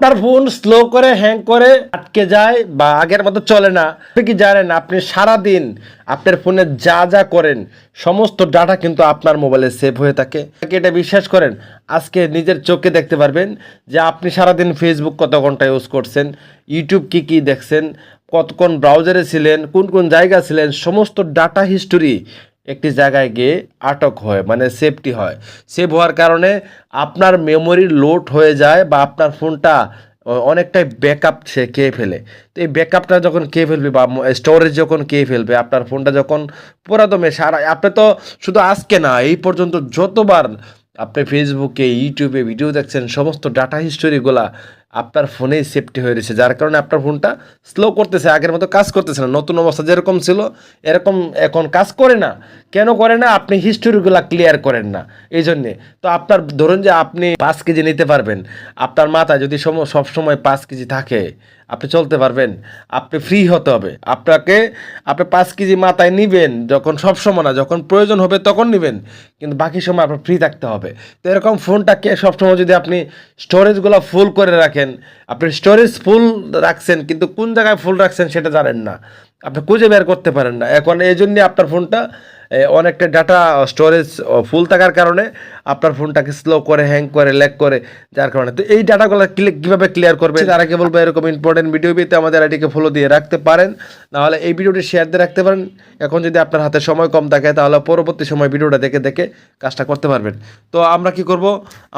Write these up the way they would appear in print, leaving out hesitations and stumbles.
আপনার phone slow করে hang করে আটকে যায় বা আগের মতো চলে না, আপনি কি জানেন আপনি সারাদিন আপনার ফোনে যা যা করেন সমস্ত ডাটা কিন্তু আপনার মোবাইলে সেভ হয়ে থাকে। এটা বিশ্বাস করেন, আজকে নিজের চোখে দেখতে পারবেন যে আপনি সারাদিন ফেসবুক কত ঘন্টা ইউজ করছেন, ইউটিউব কি কি দেখছেন, কতক্ষণ ব্রাউজারে ছিলেন, কোন কোন জায়গা ছিলেন, সমস্ত ডাটা হিস্টোরি একটি জায়গায় গিয়ে আটক হয়, মানে সেভটি হয়। সেভ হওয়ার কারণে আপনার মেমোরি লোড হয়ে যায় বা আপনার ফোনটা অনেকটাই ব্যাকআপ সে খেয়ে ফেলে। তো এই ব্যাকআপটা যখন খেয়ে ফেলবে বা স্টোরেজ যখন খেয়ে ফেলবে, আপনার ফোনটা যখন পুরাদমে সারা, আপনি তো শুধু আজকে না, এই পর্যন্ত যতবার আপনি ফেসবুকে ইউটিউবে ভিডিও দেখছেন সমস্ত ডাটা হিস্টোরিগুলা আপনার ফোনেই সেফটি হয়ে রয়েছে, যার কারণে আপনার ফোনটা স্লো করতেছে, আগের মতো কাজ করতেছে না। নতুন অবস্থা যেরকম ছিল এরকম এখন কাজ করে না। কেন করে না? আপনি হিস্টোরিগুলা ক্লিয়ার করেন না, এই জন্যে। তো আপনার ধরুন যে আপনি 5 কেজি নিতে পারবেন, আপনার মাথায় যদি সবসময় 5 কেজি থাকে, আপনি চলতে পারবেন? আপনি ফ্রি হতে হবে আপনাকে। আপনি 5 কেজি মাথায় নিবেন যখন, সবসময় না, যখন প্রয়োজন হবে তখন নিবেন, কিন্তু বাকি সময় আপনার ফ্রি থাকতে হবে। তো এরকম ফোনটাকে সবসময় যদি আপনি স্টোরেজগুলো ফুল করে রাখেন, আপনি স্টোরেজ ফুল রাখছেন কিন্তু কোন জায়গায় ফুল রাখছেন সেটা জানেন না, আপনি খুঁজে বের করতে পারেন না। এখন এই জন্য আপনার ফোনটা অনেকটা ডাটা স্টোরেজ ফুল থাকার কারণে আপনার ফোনটাকে স্লো করে, হ্যাং করে, ল্যাগ করে, যার কারণে। তো এই ডাটাগুলো কীভাবে ক্লিয়ার করবে তার আগে বলবো, এরকম ইম্পর্টেন্ট ভিডিও পেতে আমাদের আইডিকে ফলো দিয়ে রাখতে পারেন, নাহলে এই ভিডিওটি শেয়ার দিয়ে রাখতে পারেন। এখন যদি আপনার হাতে সময় কম থাকে তাহলে পরবর্তী সময় ভিডিওটা দেখে দেখে কাজটা করতে পারবেন। তো আমরা কি করব,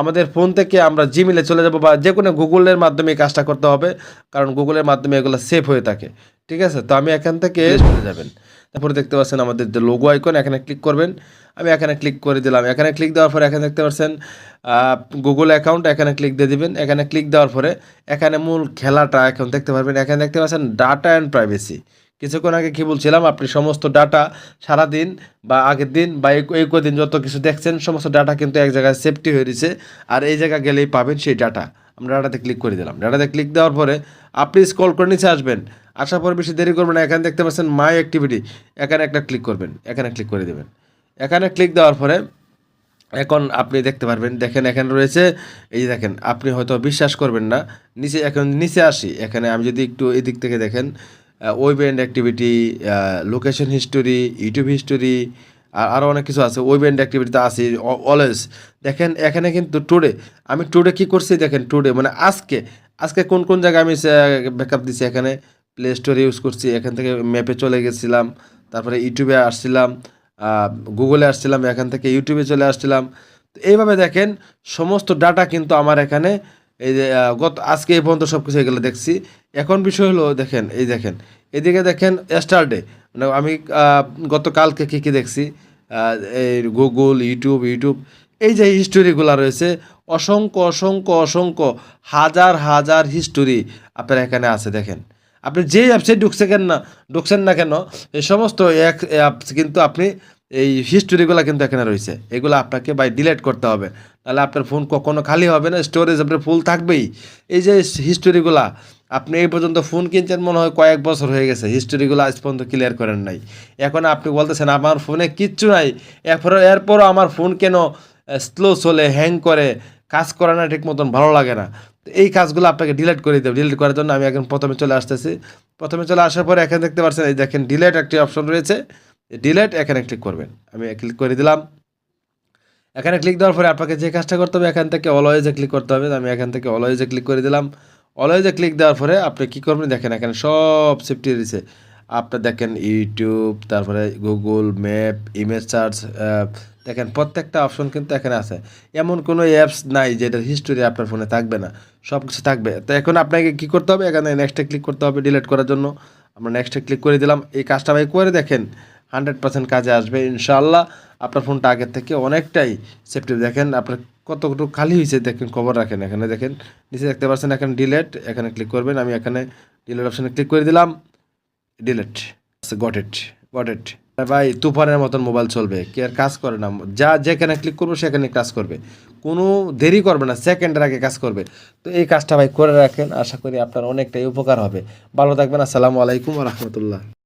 আমাদের ফোন থেকে আমরা জিমেলে চলে যাব বা যে কোনো গুগলের মাধ্যমে এই কাজটা করতে হবে, কারণ গুগলের মাধ্যমে এগুলো সেভ হয়ে থাকে। ঠিক আছে, তো আমি এখান থেকে চলে যাবেন, তারপরে দেখতে পাচ্ছেন আমাদের যে লোগো আইকন, এখানে ক্লিক করবেন। আমি এখানে ক্লিক করে দিলাম। এখানে ক্লিক দেওয়ার পরে এখানে দেখতে পাচ্ছেন গুগল অ্যাকাউন্ট, এখানে ক্লিক দিয়ে দিবেন। এখানে ক্লিক দেওয়ার পরে এখানে মূল খেলাটা এখন দেখতে পারবেন। এখানে দেখতে পাচ্ছেন ডাটা অ্যান্ড প্রাইভেসি। কিছুক্ষণ আগে কী বলছিলাম, আপনি সমস্ত ডাটা সারাদিন বা আগের দিন বা এই কদিন যত কিছু দেখছেন সমস্ত ডাটা কিন্তু এক জায়গায় সেফটি হয়ে রয়েছে, আর এই জায়গায় গেলেই পাবেন সেই ডাটা। আমরা ডাটাতে ক্লিক করে দিলাম। ডাটাতে ক্লিক দেওয়ার পরে আপনি স্ক্রল করে নিচে আসবেন, আসার পর বেশি দেরি করবেন না, এখানে দেখতে পাচ্ছেন মাই অ্যাক্টিভিটি, এখানে একটা ক্লিক করবেন, এখানে ক্লিক করে দেবেন। এখানে ক্লিক দেওয়ার পরে এখন আপনি দেখতে পারবেন, দেখেন এখানে রয়েছে, এই যে দেখেন, আপনি হয়তো বিশ্বাস করবেন না, নিচে এখন নিচে আসি, এখানে আমি যদি একটু এদিক থেকে দেখেন, web and activity, location history, YouTube history, আর আরও অনেক কিছু আছে। ওয়েব এন্ড অ্যাক্টিভিটিতে আসি অলওয়েজ। দেখেন এখানে কিন্তু টুডে, আমি টুডে কী করছি দেখেন, টুডে মানে আজকে, আজকে কোন কোন জায়গায় আমি ব্যাকআপ দিছি, এখানে প্লে স্টোরে ইউজ করছি, এখান থেকে ম্যাপে চলে গেছিলাম, তারপরে ইউটিউবে আসছিলাম, গুগলে আসছিলাম, এখান থেকে ইউটিউবে চলে আসছিলাম। তো এইভাবে দেখেন সমস্ত ডাটা কিন্তু আমার এখানে, এই যে আজকে এই পর্যন্ত সব কিছু এগুলো দেখছি। এখন বিষয় হলো দেখেন, এই দেখেন এদিকে দেখেন স্টারডে, মানে আমি গতকালকে কী কী দেখছি, এই গুগল, ইউটিউব, এই যে হিস্টোরিগুলো রয়েছে, অসংখ্য অসংখ্য অসংখ্য হাজার হাজার হিস্টোরি আপনার এখানে আছে। দেখেন আপনি যেই অ্যাপসে ঢুকছেন না কেন, এই সমস্ত অ্যাপস কিন্তু আপনি এই হিস্টোরিগুলো কিন্তু এখানে রয়েছে, এগুলো আপনাকে ডিলিট করতে হবে, তাহলে আপনার ফোন কখনো খালি হবে না, স্টোরেজ আপনার ফুল থাকবেই। এই যে হিস্টোরিগুলা, আপনি এই পর্যন্ত ফোন কিনছেন মনে হয় কয়েক বছর হয়ে গেছে, হিস্টোরিগুলো আজ পর্যন্ত ক্লিয়ার করেন নাই। এখন আপনি বলতেছেন আমার ফোনে কিচ্ছু নাই, এরপরও আমার ফোন কেন স্লো চলে, হ্যাং করে, কাজ করে না ঠিক মতন, ভালো লাগে না। তো এই কাজগুলো আপনাকে ডিলিট করে দেবে। ডিলিট করার জন্য আমি এখন প্রথমে চলে আসতেছি। প্রথমে চলে আসার পরে এখানে দেখতে পাচ্ছেন, এই দেখেন ডিলিট একটি অপশন রয়েছে, ডিলিট, এখানে ক্লিক করবেন। আমি ক্লিক করে দিলাম। এখানে ক্লিক দেওয়ার পরে আপনাকে যে কাজটা করতে হবে, এখান থেকে অলওয়েজে ক্লিক করতে হবে। আমি এখান থেকে অলওয়েজে ক্লিক করে দিলাম। অলওয়েজে ক্লিক দেওয়ার পরে আপনি কী করবেন দেখেন, এখানে সব সেফটি রয়েছে। আপনার দেখেন ইউটিউব, তারপরে গুগল ম্যাপ, ইমেজ সার্চ, দেখেন প্রত্যেকটা অপশন কিন্তু এখানে আছে। এমন কোনো অ্যাপস নাই যেটার হিস্টোরি আপনার ফোনে থাকবে না, সব কিছু থাকবে। তো এখন আপনাকে কী করতে হবে, এখানে নেক্সটে ক্লিক করতে হবে ডিলিট করার জন্য। আমরা নেক্সটে ক্লিক করে দিলাম। এই কাজটা ভাই করে দেখেন, 100% কাজে আসবে ইনশাআল্লাহ। আপনার ফোনটা আগের থেকে অনেকটাই সেফটি। দেখেন আপনার কতটুকু খালি হয়েছে, দেখেন খবর রাখেন। এখানে দেখেন নিচে দেখতে পাচ্ছেন এখানে ডিলিট, এখানে ক্লিক করবেন। আমি এখানে ডিলিট অপশানে ক্লিক করে দিলাম, ডিলিট, গট ইট। ভাই তুফানের মতন মোবাইল চলবে, কি আর কাজ করে না, যেখানে ক্লিক করবো সেখানে কাজ করবে, কোনো দেরি করবে না, সেকেন্ডের আগে কাজ করবে। তো এই কাজটা ভাই করে রাখেন, আশা করি আপনার অনেকটাই উপকার হবে। ভালো থাকবেন, আসসালামু আলাইকুম ওয়া রাহমাতুল্লাহ।